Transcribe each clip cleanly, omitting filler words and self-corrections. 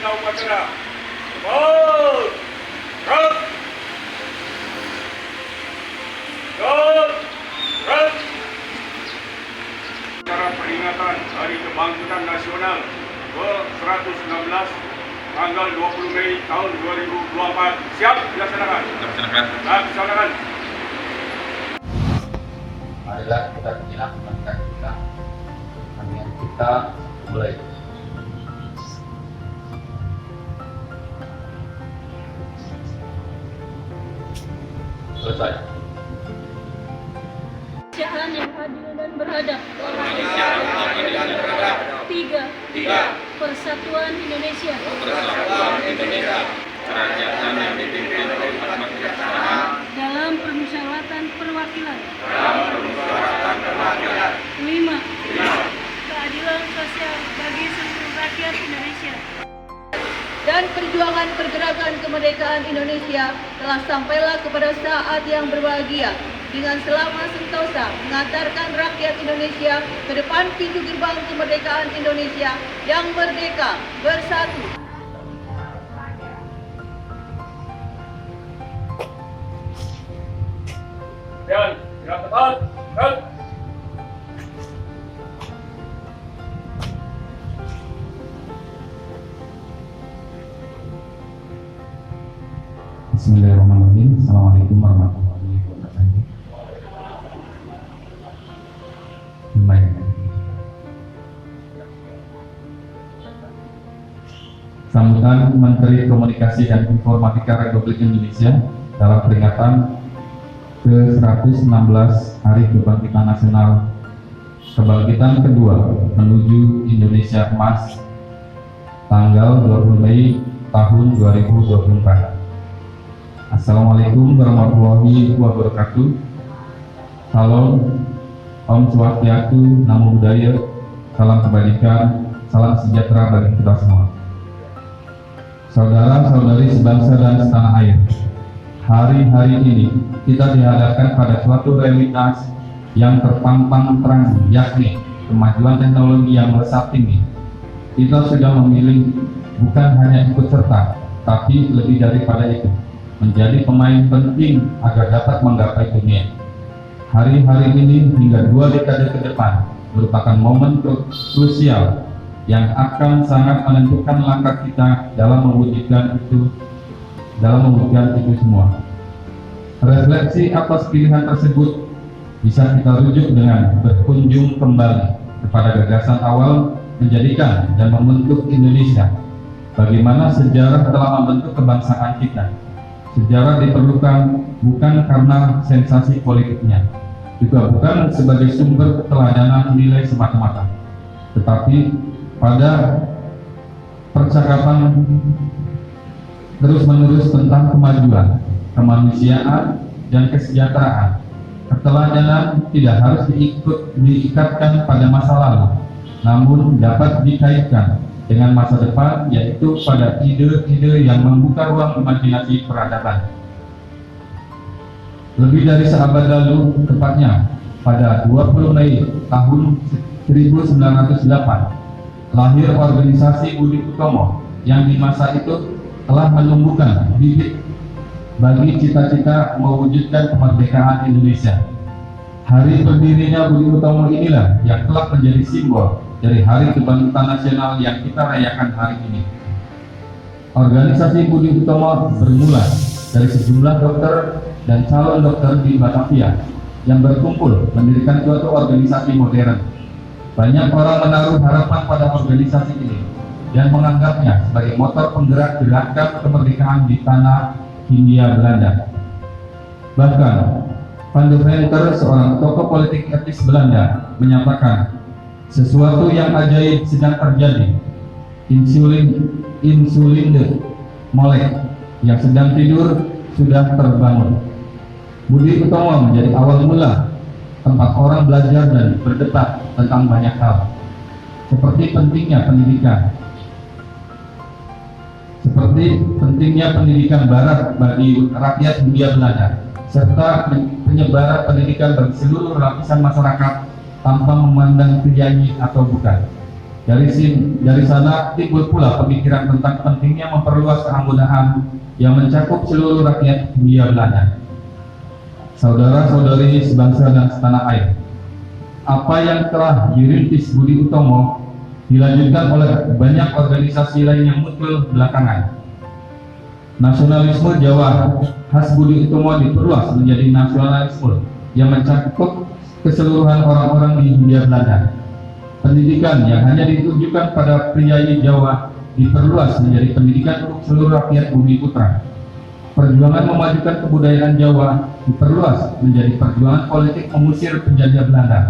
pelaksana upacara. Gerak! Gerak! Gerak! Acara peringatan Hari Kebangkitan Nasional ke-116 tanggal 20 Mei tahun 2024. Siap dilaksanakan. Laksanakan. Marilah kita menyelam langkah kita, dengan kita mulai. Selesai. Pemerintahan yang adil dan beradab. Tiga. Persatuan Indonesia. Kerajaan yang dipimpin oleh Umat Kesetaraan. Dalam permusyawaratan perwakilan. 5. Keadilan sosial bagi seluruh rakyat Indonesia. Dan perjuangan pergerakan kemerdekaan Indonesia telah sampailah kepada saat yang berbahagia dengan selama sentosa mengantarkan rakyat Indonesia ke depan pintu gerbang kemerdekaan Indonesia yang merdeka bersatu. Dan gerak tepat. Dan Bismillahirrahmanirrahim. Assalamualaikum warahmatullahi wabarakatuh. Lumayan. Sambutan Menteri Komunikasi dan Informatika Republik Indonesia dalam peringatan ke-116 Hari Kebangkitan Nasional Kebangkitan kedua menuju Indonesia Emas tanggal 20 Mei tahun 2024. Assalamualaikum warahmatullahi wabarakatuh. Salam, Om Swastiastu, Namo Buddhaya, salam kebajikan, salam sejahtera bagi kita semua. Saudara-saudari sebangsa dan setanah air, hari-hari ini kita dihadapkan pada suatu realitas yang terpampang terang, yakni kemajuan teknologi yang melesat tinggi. Kita sudah memilih bukan hanya ikut serta, tapi lebih daripada itu, menjadi pemain penting agar dapat menggapai dunia. Hari-hari ini hingga 2 dekade ke depan merupakan momen krusial yang akan sangat menentukan langkah kita dalam mewujudkan itu semua. Refleksi atas pilihan tersebut bisa kita rujuk dengan berkunjung kembali kepada gagasan awal menjadikan dan membentuk Indonesia. Bagaimana sejarah telah membentuk kebangsaan kita. Sejarah diperlukan bukan karena sensasi politiknya, juga bukan sebagai sumber keteladanan nilai semata-mata, tetapi pada percakapan terus-menerus tentang kemajuan, kemanusiaan, dan kesejahteraan. Keteladanan tidak harus diikatkan pada masa lalu, namun dapat dikaitkan dengan masa depan, yaitu pada ide-ide yang membuka ruang imajinasi peradaban. Lebih dari seabad lalu, tepatnya pada 20 Mei tahun 1908, lahir organisasi Budi Utomo yang di masa itu telah menumbuhkan bibit bagi cita-cita mewujudkan kemerdekaan Indonesia. Hari berdirinya Budi Utomo inilah yang telah menjadi simbol dari Hari Kebangkitan Nasional yang kita rayakan hari ini. Organisasi Budi Utomo bermula dari sejumlah dokter dan calon dokter di Batavia yang berkumpul mendirikan suatu organisasi modern. Banyak orang menaruh harapan pada organisasi ini dan menganggapnya sebagai motor penggerak gerakan kemerdekaan di tanah Hindia Belanda. Bahkan Van de Venter, seorang tokoh politik etis Belanda, menyatakan sesuatu yang ajaib sedang terjadi. Insulin molek yang sedang tidur sudah terbangun. Budi Utomo menjadi awal mula tempat orang belajar dan berdebat tentang banyak hal, seperti pentingnya pendidikan Barat bagi rakyat Hindia Belanda, serta penyebaran pendidikan bagi seluruh lapisan masyarakat tanpa memandang priayi atau bukan. Dari sana timbul pula pemikiran tentang pentingnya memperluas keanggotaan yang mencakup seluruh rakyat Hindia Belanda. Saudara-saudari sebangsa dan setanah air, apa yang telah dirintis Budi Utomo dilanjutkan oleh banyak organisasi lain yang muncul belakangan. Nasionalisme Jawa khas Budi Utomo diperluas menjadi nasionalisme yang mencakup keseluruhan orang-orang di Hindia Belanda. Pendidikan yang hanya ditujukan pada priayi Jawa diperluas menjadi pendidikan untuk seluruh rakyat bumi putra. Perjuangan memajukan kebudayaan Jawa diperluas menjadi perjuangan politik mengusir penjajah Belanda.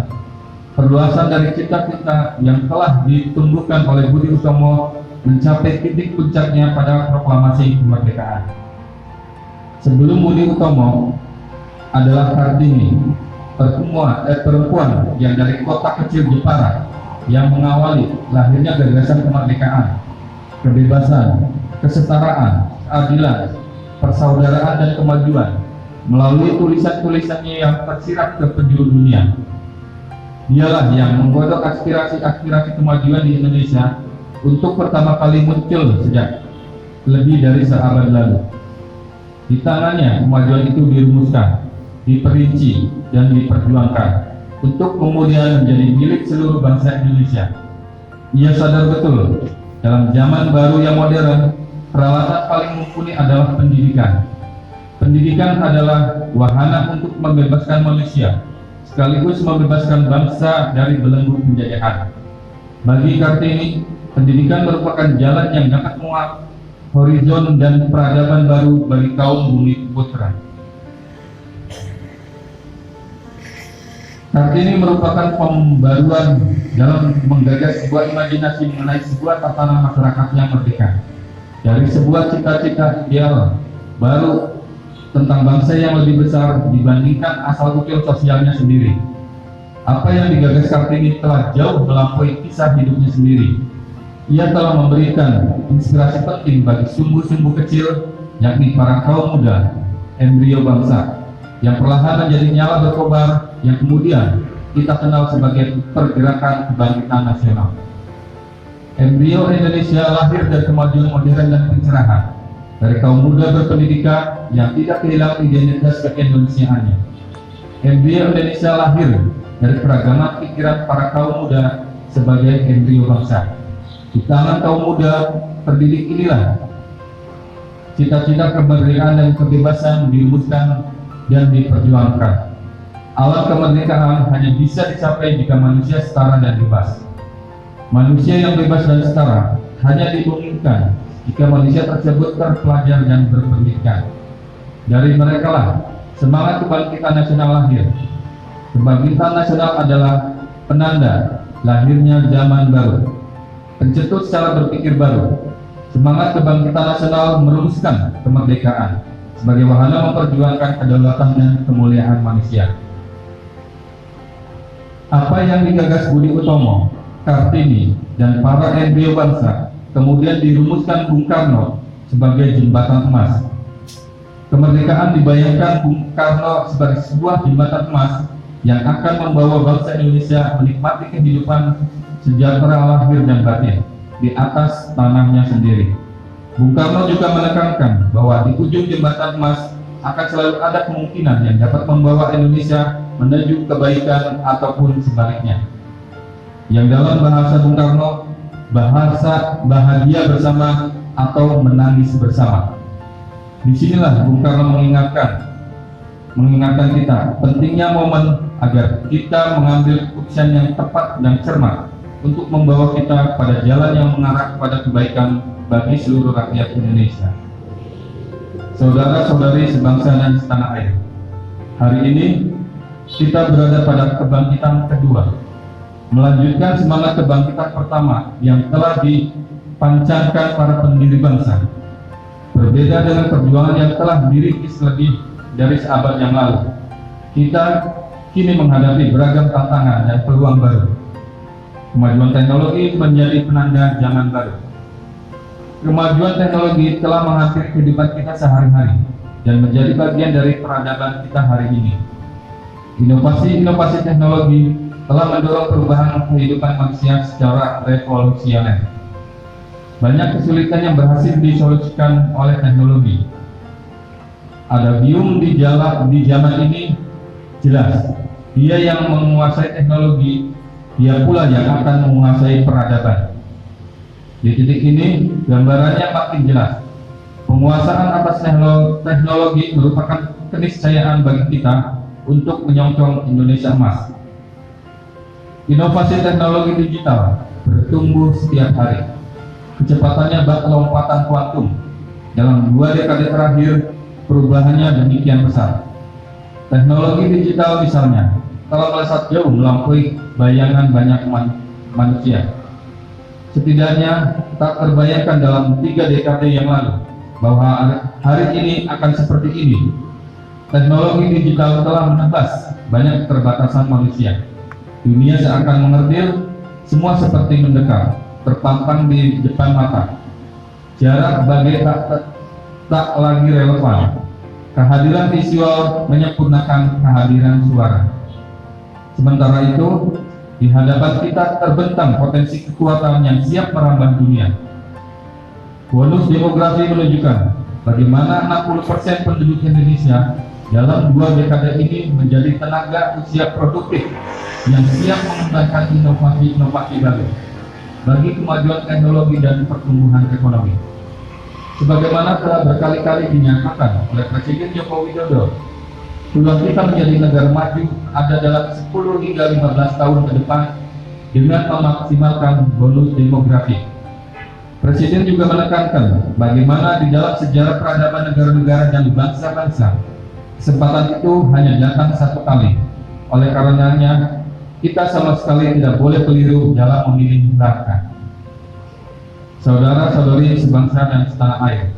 Perluasan dari cita-cita yang telah ditumbuhkan oleh Budi Utomo mencapai titik puncaknya pada proklamasi kemerdekaan. Sebelum Budi Utomo adalah Kartini, perempuan yang dari kota kecil Jepara yang mengawali lahirnya gagasan kemerdekaan, kebebasan, kesetaraan, keadilan, persaudaraan dan kemajuan melalui tulisan-tulisannya yang tersirat ke penjuru dunia. Dialah yang menggodok aspirasi-aspirasi kemajuan di Indonesia untuk pertama kali muncul sejak lebih dari seabad lalu. Di tangannya kemajuan itu dirumuskan, diperinci, dan diperjuangkan untuk kemudian menjadi milik seluruh bangsa Indonesia. Ia sadar betul, dalam zaman baru yang modern, peralatan paling mumpuni adalah pendidikan. Pendidikan adalah wahana untuk membebaskan manusia, sekaligus membebaskan bangsa dari belenggu penjajahan. Bagi Kartini, pendidikan merupakan jalan yang dapat menguak horizon dan peradaban baru bagi kaum bumi putra. Kartini merupakan pembaruan dalam menggagas sebuah imajinasi mengenai sebuah tatanan masyarakat yang merdeka. Dari sebuah cita-cita ideal baru tentang bangsa yang lebih besar dibandingkan asal-usul sosialnya sendiri. Apa yang digagas Kartini telah jauh melampaui kisah hidupnya sendiri. Ia telah memberikan inspirasi penting bagi sumbu-sumbu kecil, yakni para kaum muda, embrio bangsa, yang perlahan menjadi nyala berkobar yang kemudian kita kenal sebagai pergerakan kebangkitan nasional. Embrio Indonesia lahir dari kemajuan modern dan pencerahan, dari kaum muda berpendidikan yang tidak kehilangan identitas keindonesiaannya. Embrio Indonesia lahir dari keragaman pikiran para kaum muda sebagai embrio bangsa. Di tangan kaum muda terdidik inilah cita-cita kemerdekaan dan kebebasan dirumuskan dan diperjuangkan. Alam kemerdekaan hanya bisa dicapai jika manusia setara dan bebas. Manusia yang bebas dan setara hanya dimungkinkan jika manusia tersebut terpelajar dan berpendidikan. Dari mereka lah semangat kebangkitan nasional lahir. Kebangkitan nasional adalah penanda lahirnya zaman baru, pencetus cara berpikir baru. Semangat kebangkitan nasional merumuskan kemerdekaan sebagai wahana memperjuangkan kedaulatan dan kemuliaan manusia. Apa yang digagas Budi Utomo, Kartini, dan para embrio bangsa kemudian dirumuskan Bung Karno sebagai jembatan emas. Kemerdekaan dibayangkan Bung Karno sebagai sebuah jembatan emas yang akan membawa bangsa Indonesia menikmati kehidupan sejahtera lahir dan batin di atas tanahnya sendiri. Bung Karno juga menekankan bahwa di ujung jembatan emas akan selalu ada kemungkinan yang dapat membawa Indonesia menuju kebaikan ataupun sebaliknya. Yang dalam bahasa Bung Karno, bahasa bahagia bersama atau menangis bersama. Disinilah Bung Karno mengingatkan kita pentingnya momen agar kita mengambil keputusan yang tepat dan cermat untuk membawa kita pada jalan yang mengarah kepada kebaikan bagi seluruh rakyat Indonesia. Saudara-saudari sebangsa dan setanah air, hari ini kita berada pada kebangkitan kedua, melanjutkan semangat kebangkitan pertama yang telah dipancangkan para pendiri bangsa. Berbeda dengan perjuangan yang telah dirintis lebih dari seabad yang lalu, kita kini menghadapi beragam tantangan dan peluang baru. Kemajuan teknologi menjadi penanda zaman baru. Kemajuan teknologi telah menghampiri kehidupan kita sehari-hari dan menjadi bagian dari peradaban kita hari ini. Inovasi-inovasi teknologi telah mendorong perubahan kehidupan manusia secara revolusioner. Banyak kesulitan yang berhasil disolusikan oleh teknologi. Ada bium di zaman ini jelas, dia yang menguasai teknologi, dia pula yang akan menguasai peradaban. Di titik ini, gambarannya makin jelas. Penguasaan atas teknologi merupakan keniscayaan bagi kita untuk menyongsong Indonesia emas. Inovasi teknologi digital bertumbuh setiap hari. Kecepatannya bak lompatan kuantum. Dalam 2 dekade terakhir, perubahannya demikian besar. Teknologi digital misalnya telah melesat jauh melampaui bayangan banyak manusia. Setidaknya tak terbayangkan dalam 3 dekade yang lalu bahwa hari ini akan seperti ini. Teknologi digital telah menebas banyak keterbatasan manusia. Dunia seakan mengerdil, semua seperti mendekat, terpampang di depan mata. Jarak bagai tak lagi relevan. Kehadiran visual menyempurnakan kehadiran suara. Sementara itu, di hadapan kita terbentang potensi kekuatan yang siap merambah dunia. Bonus demografi menunjukkan bagaimana 60% penduduk Indonesia dalam 2 dekade ini menjadi tenaga usia produktif yang siap mengembangkan inovasi-inovasi baru bagi kemajuan teknologi dan pertumbuhan ekonomi. Sebagaimana telah berkali-kali dinyatakan oleh Presiden Joko Widodo, peluang kita menjadi negara maju ada dalam 10 hingga 15 tahun ke depan dengan memaksimalkan bonus demografi. Presiden juga menekankan bagaimana di dalam sejarah peradaban negara-negara dan bangsa-bangsa, kesempatan itu hanya datang satu kali. Oleh karenanya, kita sama sekali tidak boleh keliru dalam memilih langkah. Saudara-saudari sebangsa dan setanah air,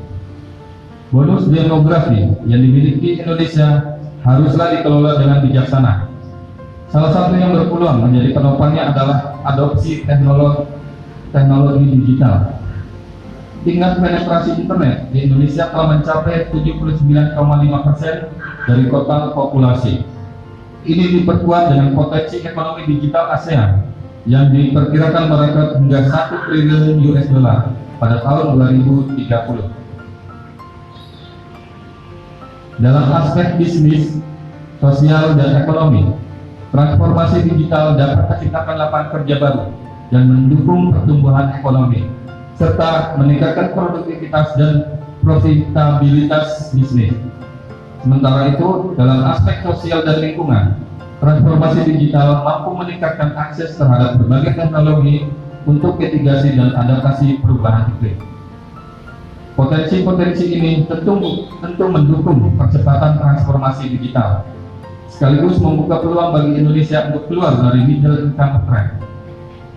bonus demografi yang dimiliki Indonesia haruslah dikelola dengan bijaksana. Salah satu yang berpeluang menjadi penopangnya adalah adopsi teknologi digital. Tingkat penetrasi internet di Indonesia telah mencapai 79,5% dari total populasi. Ini diperkuat dengan potensi ekonomi digital ASEAN yang diperkirakan merangkak hingga 1 triliun US dollar pada tahun 2030. Dalam aspek bisnis, sosial, dan ekonomi, transformasi digital dapat menciptakan lapangan kerja baru dan mendukung pertumbuhan ekonomi, serta meningkatkan produktivitas dan profitabilitas bisnis. Sementara itu, dalam aspek sosial dan lingkungan, transformasi digital mampu meningkatkan akses terhadap berbagai teknologi untuk mitigasi dan adaptasi perubahan iklim. Potensi-potensi ini tentu mendukung percepatan transformasi digital, sekaligus membuka peluang bagi Indonesia untuk keluar dari middle income trap.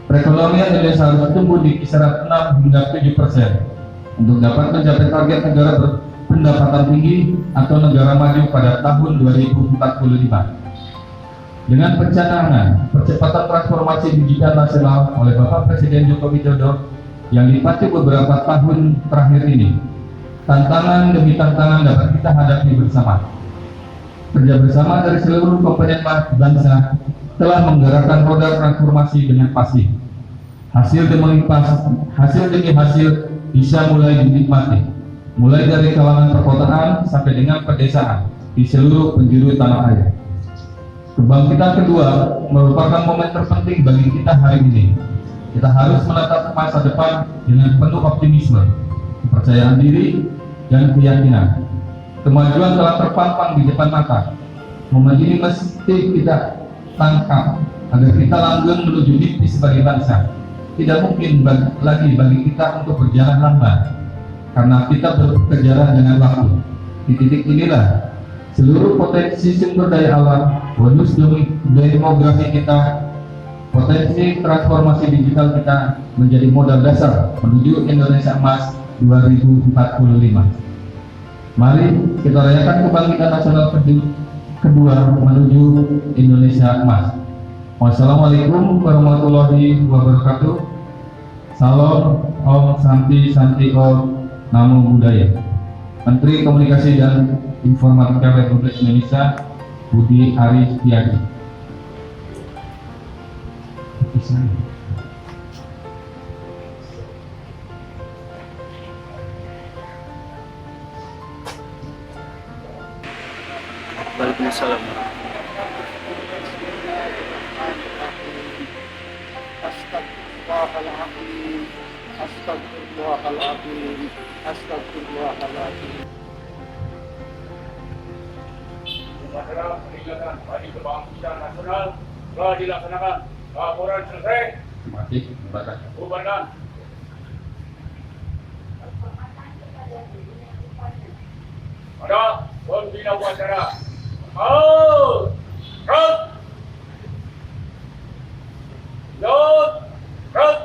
Perekonomian Indonesia harus tumbuh di kisaran 6 hingga 7% untuk dapat mencapai target negara berpendapatan tinggi atau negara maju pada tahun 2045. Dengan pencanangan percepatan transformasi digital nasional oleh Bapak Presiden Joko Widodo yang dipacu beberapa tahun terakhir ini, tantangan demi tantangan dapat kita hadapi bersama. Kerja bersama dari seluruh komponen bangsa telah menggerakkan roda transformasi dengan pasti. Hasil demi hasil bisa mulai dinikmati, mulai dari kalangan perkotaan sampai dengan pedesaan di seluruh penjuru tanah air. Kebangkitan kedua merupakan momen terpenting bagi kita hari ini. Kita harus menatap masa depan dengan penuh optimisme, kepercayaan diri, dan keyakinan. Kemajuan telah terpampang di depan mata. Momen ini mesti kita tangkap agar kita langgeng menuju mimpi sebagai bangsa. Tidak mungkin lagi bagi kita untuk berjalan lambat, karena kita berkejaran dengan waktu. Di titik inilah seluruh potensi sumber daya alam, bonus demografi kita, potensi transformasi digital kita menjadi modal dasar menuju Indonesia Emas 2045. Mari kita rayakan kebangkitan nasional kedua menuju Indonesia Emas. Wassalamualaikum warahmatullahi wabarakatuh. Salam, Om Santi Santi Om, Namo Buddhaya. Menteri Komunikasi dan Informatika Republik Indonesia Budi Aris Setiadi. sana. Waalaikumsalam. Astagfirullahaladzim. Astagfirullahaladzim. Astagfirullahaladzim. Upacara peringatan Hari Kebangkitan Nasional telah dilaksanakan. Laporan selesai. Terima kasih. Silakan. Bubarkan. Pada pembina upacara. Out. Rut. Yod. Rut.